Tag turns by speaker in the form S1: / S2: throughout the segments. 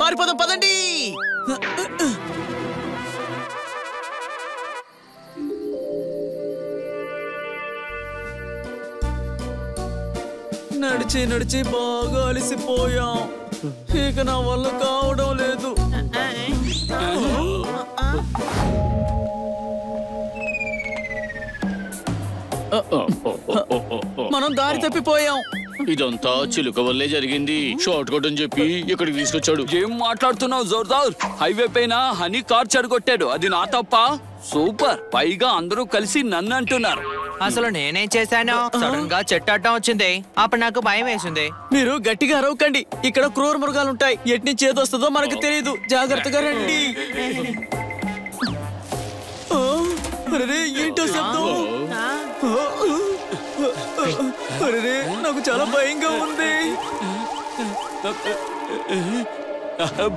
S1: పారిపోదాం పదండి. నడిచి నడిచి బాగా అలసిపోయాం. ఇక నా వల్ల కావడం లేదు. మనం దారి తప్పిపోయాం.
S2: ఇదంతా చిలుక వల్లే జరిగింది. షార్ట్ కట్ అని చెప్పి ఇక్కడికి తీసుకొచ్చాడు.
S3: ఏం మాట్లాడుతున్నావు జోర్దార్? హైవే పైన హనీ కార్ చెడగొట్టాడు. అది నా తప్ప? సూపర్. పైగా అందరూ కలిసి నన్ను అంటున్నారు.
S4: అసలు నేనేం చేశాను? సడన్ గా చెట్టు అడ్డం వచ్చింది. అప్పుడు నాకు భయం వేసింది.
S1: మీరు గట్టిగా అరవకండి. ఇక్కడ క్రూర మృగాలుంటాయి. ఎటు నుంచి ఏదొస్తుందో మనకు తెలియదు. జాగ్రత్తగా రండి. అరే ఏంటో శబ్దం? అరే నాకు చాలా భయంగా ఉంది.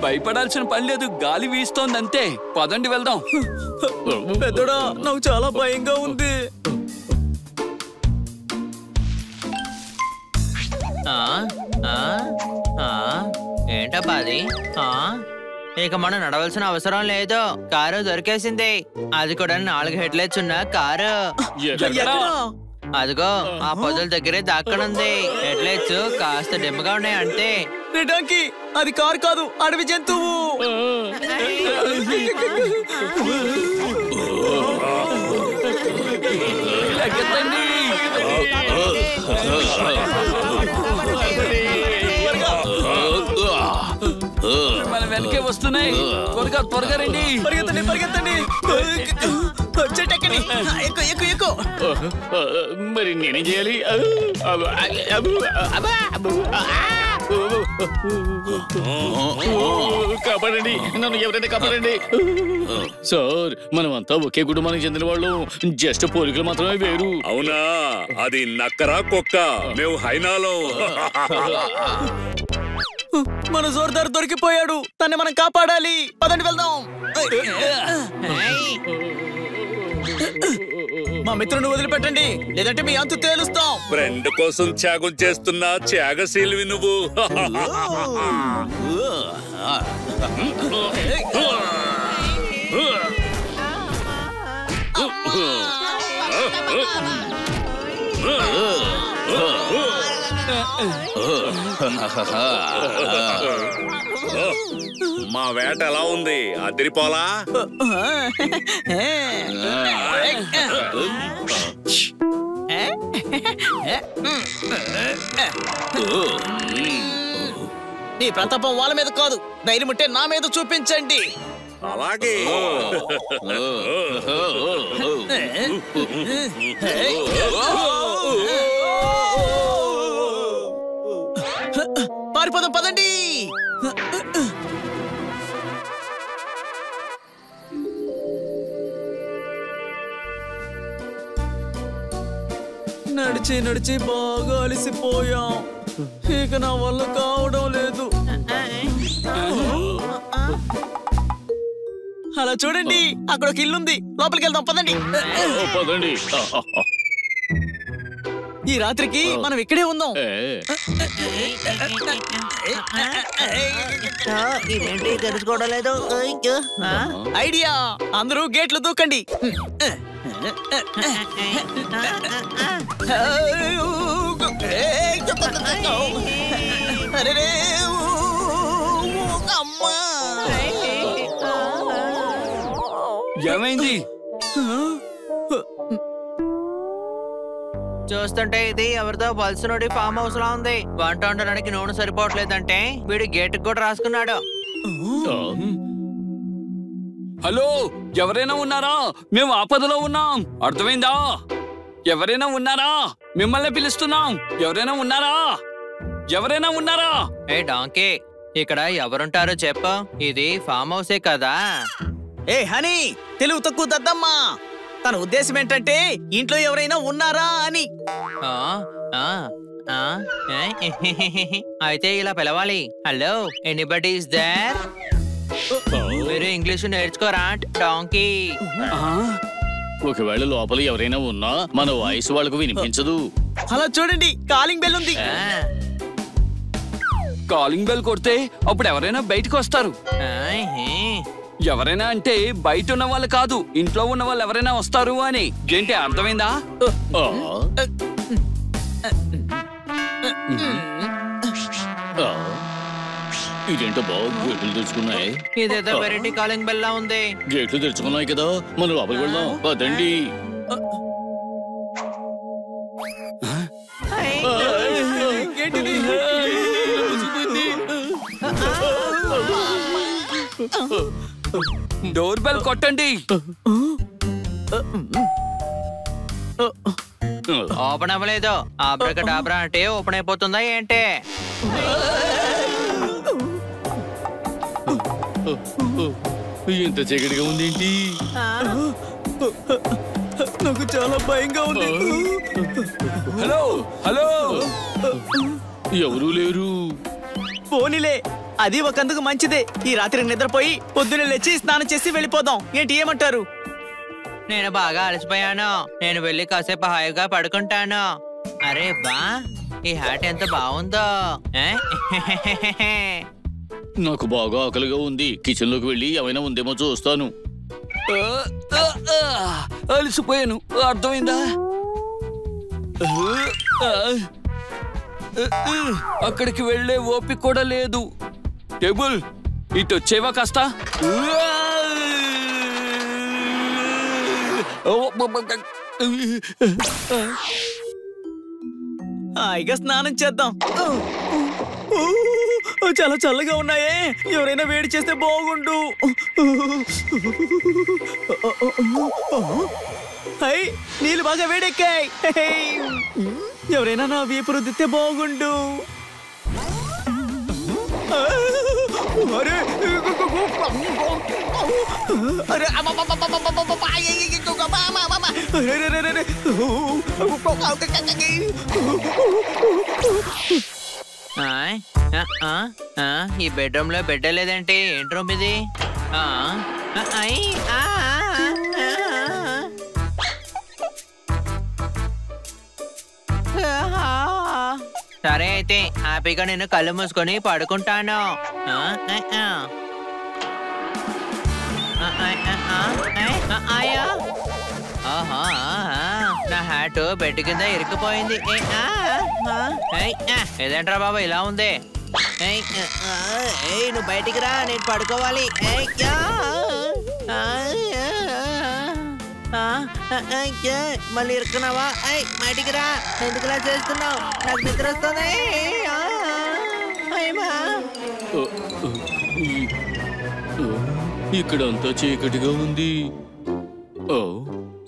S3: భయపడాల్సిన పని లేదు. గాలి వీస్తోంది అంతే. పదండి వెళ్దాం.
S1: పెద్దడా నాకు చాలా భయంగా ఉంది.
S4: ఏంటబ్బా అది? ఇక మనం నడవలసిన అవసరం లేదు. కారు దొరికేసింది. అది కూడా 4 హెడ్లైట్స్ ఉన్న కారు. అదిగో ఆ పొదల దగ్గరే దాక్కనుంది. హెడ్లైట్స్ కాస్త డిమ్గా ఉన్నాయి అంతే.
S1: రిడాంకి అది కారు కాదు, అడవి జంతువు.
S3: మన వెనకే వస్తున్నాయి. త్వరగా త్వరగా రండి.
S1: పరిగెత్తండి పరిగెత్తండి. చెట్టెక్కండి. ఎక్కు ఎక్కు ఎక్కు.
S2: మరి నేనేం చేయాలి? కాపాడండి, నన్ను ఎవరైనా కాపాడండి. సార్ మనమంతా ఒకే కుటుంబానికి చెందిన వాళ్ళు. జస్ట్ పోలికలు మాత్రమే వేరు.
S5: అవునా? అది నక్కరా కుక్క? మేము హైనాలో.
S1: మన జోర్దార్ దొరికిపోయాడు. తన్ని మనం కాపాడాలి. పదండి వెళ్దాం. మా మిత్రుని వదిలిపెట్టండి, లేదంటే మీ అంతు తేలుస్తాం.
S5: ఫ్రెండ్ కోసం త్యాగం చేస్తున్న త్యాగశీలివి నువ్వు. మా వేట ఎలా ఉంది? అదిరిపోలా?
S1: నీ ప్రతాపం వాళ్ళ మీద కాదు, ధైర్యం ఉంటే నా మీద చూపించండి.
S5: అలాగే.
S1: పారిపోదాం పదండి. నడిచి నడిచి బాగా అలసిపోయాం. ఇక నా వల్ల కావడం లేదు. అలా చూడండి, అక్కడ ఒక ఇల్లుంది. లోపలికి వెళ్దాం పదండి.
S2: పదండి.
S1: ఈ రాత్రికి మనం ఇక్కడే ఉందాం.
S4: ఇదేంటి తెలుసుకోవడం లేదు?
S1: ఐడియా, అందరూ గేట్లు దూకండి.
S3: ఏమైంది?
S4: చూస్తుంటే ఇది ఎవరిదో బల్సునోడి ఫామ్ హౌస్ లా ఉంది. వంట వండడానికి నూనె సరిపోవట్లేదంటే వీడు గేట్ కూడా రాసుకున్నాడు.
S3: హలో, ఎవరైనా ఉన్నారా? మేము ఆపదలో ఉన్నాం. అర్థమైందా? ఎవరైనా ఉన్నారా? మిమ్మల్ని పిలుస్తున్నాం. ఎవరైనా ఉన్నారా? ఎవరైనా ఉన్నారా?
S4: ఏ డాంకీ, ఇక్కడ ఎవరుంటారో చెప్పు. ఇది ఫామ్ హౌసే కదా.
S1: ఏ హనీ, తెలుగు తక్కువ దద్దమ్మా. తన ఉద్దేశం ఏంటంటే ఇంట్లో ఎవరైనా ఉన్నారా అని.
S4: అయితే ఇలా పిలవాలి. Hello, anybody is there? మీరు ఇంగ్లీష్ నేర్చుకోరా డాంకీ?
S2: ఒకవేళ లోపల ఎవరైనా ఉన్నా మన వాయిస్ వాళ్ళకు వినిపించదు.
S1: అలా చూడండి, కాలింగ్ బెల్ ఉంది.
S3: కాలింగ్ బెల్ కొడితే అప్పుడు ఎవరైనా బయటకు వస్తారు. ఎవరైనా అంటే బయట ఉన్న వాళ్ళు కాదు, ఇంట్లో ఉన్న వాళ్ళు ఎవరైనా వస్తారు అని. ఏంటి అర్థమైందా?
S2: ఇదేంటో బాగా గేట్లు తెరుచుకున్నాయి.
S4: ఇదేదో వెరైటీ కాలింగ్ బెల్ లా ఉంది.
S2: గేట్లు తెరుచుకున్నాయి కదా, మనం లోపలికి వెళ్దాం పదండి.
S3: డోర్ బెల్ కొట్టండి.
S4: ఓపెన్ అవ్వలేదు. ఆబ్రకడాబ్రా అంటే ఓపెన్ అయిపోతుందా ఏంటి?
S2: ఇంత చీకటిగా ఉంది ఏంటి?
S1: నాకు చాలా భయంగా ఉంది.
S3: హలో హలో,
S2: ఎవరూ లేరు.
S1: పోనీలే, అది ఒకందుకు మంచిదే. ఈ రాత్రి నిద్రపోయి పొద్దున్నే లేచి స్నానం చేసి వెళ్ళిపోదాం. ఏంటి, ఏమంటారు?
S4: నేను బాగా అలసిపోయాను. నేను వెళ్ళి కాసేపు హాయిగా పడుకుంటాను. అరే బా, ఈ హ్యాట్ ఎంత బాగుందో.
S2: నాకు బాగా ఆకలిగా ఉంది. కిచెన్ లోకి వెళ్ళి ఏమైనా ఉందేమో చూస్తాను.
S3: అలసిపోయాను, అర్థమైందా? అక్కడికి వెళ్లే ఓపిక కూడా లేదు. టేబుల్ ఇటు వచ్చేవా కాస్త?
S1: హాయిగా స్నానం చేద్దాం. చాలా చల్లగా ఉన్నాయే. ఎవరైనా వేడి చేస్తే బాగుండు. హై, నీళ్ళు బాగా వేడెక్కాయి. ఎవరైనా నా వీపు రుద్దితే బాగుండు. అరే
S4: ఈ బెడ్రూమ్ లో బెడ్ లేదేంటి? ఏంటి రూమ్ ఇది? సరే అయితే హ్యాపీగా నేను కళ్ళు మూసుకొని పడుకుంటాను. నా హ్యాట్ బెడ్ కింద ఇరుక్కుపోయింది. ఏదేంట్రా బాబా ఇలా ఉంది? నువ్వు బయటికి రా, నేను పడుకోవాలి. మళ్ళీ ఇరుక్కున్నావా? బయటికి రా, ఎందుకులా చేస్తున్నావు? నాకు నిద్ర వస్తుంది.
S2: ఇక్కడ అంతా చీకటిగా ఉంది.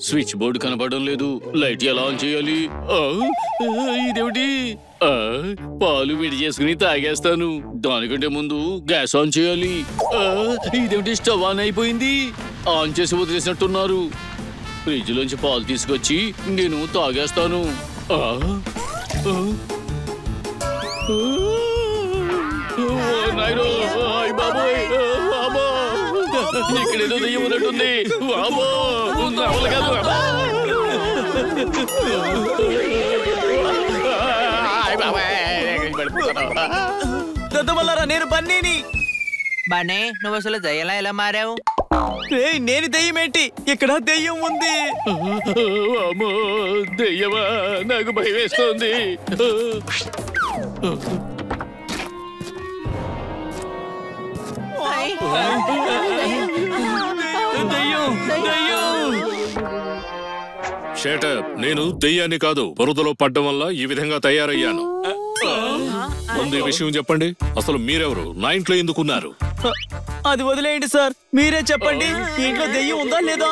S2: స్విచ్ బోర్డు కనపడడం లేదు. లైట్ ఎలా ఆన్ చేయాలి? ఇదేమిటి? పాలు విడి చేసుకుని తాగేస్తాను. దానికంటే ముందు గ్యాస్ ఆన్ చేయాలి. ఇదేమిటి, స్టవ్ ఆన్ అయిపోయింది. ఆన్ చేసి వదిలేసినట్టున్నారు. ఫ్రిడ్జ్ లోంచి పాలు తీసుకొచ్చి నేను తాగేస్తాను. ఇక్కడేదో దెయ్యం ఉన్నట్టుంది.
S1: దద్దమల్లారా, నేను బన్నీని.
S4: బన్నీ, నువ్వు అసలు దయ్యలా ఎలా మారావు?
S1: నేను దెయ్యమేంటి? ఇక్కడ దెయ్యం ఉంది.
S2: అమ్మో, దెయ్యమా? నాకు భయం వేస్తోంది.
S5: షటప్, నేను దెయ్యాన్ని కాదు, బురదలో పడ్డం వల్ల ఈ విధంగా తయారయ్యాను. ముందు ఈ విషయం చెప్పండి, అసలు మీరెవరు? నా ఇంట్లో ఎందుకున్నారు?
S1: అది వదిలేయండి సార్, మీరే చెప్పండి. ఇంట్లో దెయ్యం ఉందా లేదా?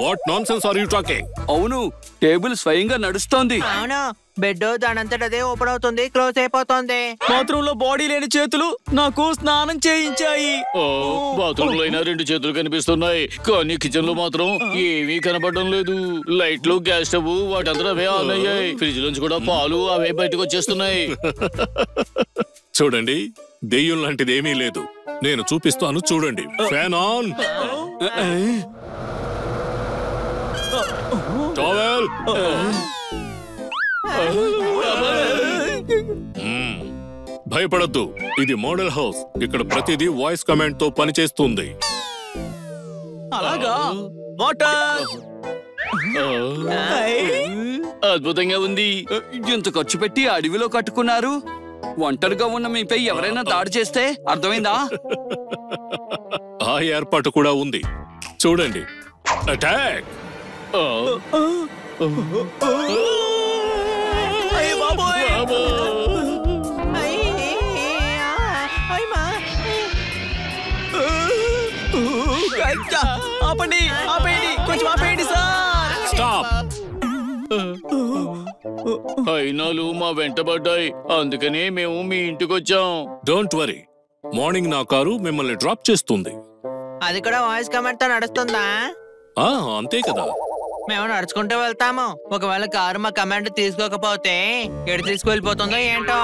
S5: What nonsense are you talking?
S3: అవును, టేబుల్ స్వయంగా నడుస్తోంది.
S4: అవును, బెడ్ దానంతట అదే ఓపెన్ అవుతుంది, క్లోజ్ అయిపోతుంది.
S1: బాత్రూమ్ లో బాడీ లేని చేతులు నాకు స్నానం చేయించాయి.
S2: బాత్రూమ్ లో అయినా 2 చేతులు కనిపిస్తున్నాయి, కానీ కిచెన్ లో మాత్రం ఏమీ కనపడడం లేదు. లైట్లు, గ్యాస్ స్టవ్ వాటంతా అవే ఆన్ అయ్యాయి. ఫ్రిడ్జ్ నుంచి కూడా పాలు అవే బయటకు వచ్చేస్తున్నాయి.
S5: చూడండి, దెయ్యం లాంటిది ఏమీ లేదు. నేను చూపిస్తాను, చూడండి. Fan on. టవల్. భయపడద్దు, ఇది మోడల్ హౌస్. ఇక్కడ ప్రతిదీ వాయిస్ కమాండ్ తో పనిచేస్తుంది.
S1: అలాగా? వాటర్.
S3: అద్భుతంగా ఉంది. ఇంత ఖర్చు పెట్టి అడవిలో కట్టుకున్నారు. ఒంటరిగా ఉన్న మీపై ఎవరైనా దాడి చేస్తే అర్థమైందా?
S5: ఆ ఏర్పాటు కూడా ఉంది. చూడండి, అటాక్.
S1: అయ్య బాబోయ్! అయ్యా! ఆపండి, ఆపేయండి, కొంచెం ఆపేయండి సార్.
S5: స్టాప్.
S2: అయినాలు మా వెంటబడ్డాయి, అందుకనే మేము మీ ఇంటికి వచ్చాం.
S5: డోంట్ వరీ, మార్నింగ్ నా కారు మిమ్మల్ని డ్రాప్ చేస్తుంది.
S4: అది కూడా వాయిస్ కమాండ్ తో నడుస్తుందా?
S5: అంతే కదా.
S4: మేము నడుచుకుంటూ వెళ్తాము. ఒకవేళ కారు మా కమాండ్ తీసుకోకపోతే ఎటు తీసుకువెళ్ళిపోతుందో ఏంటో.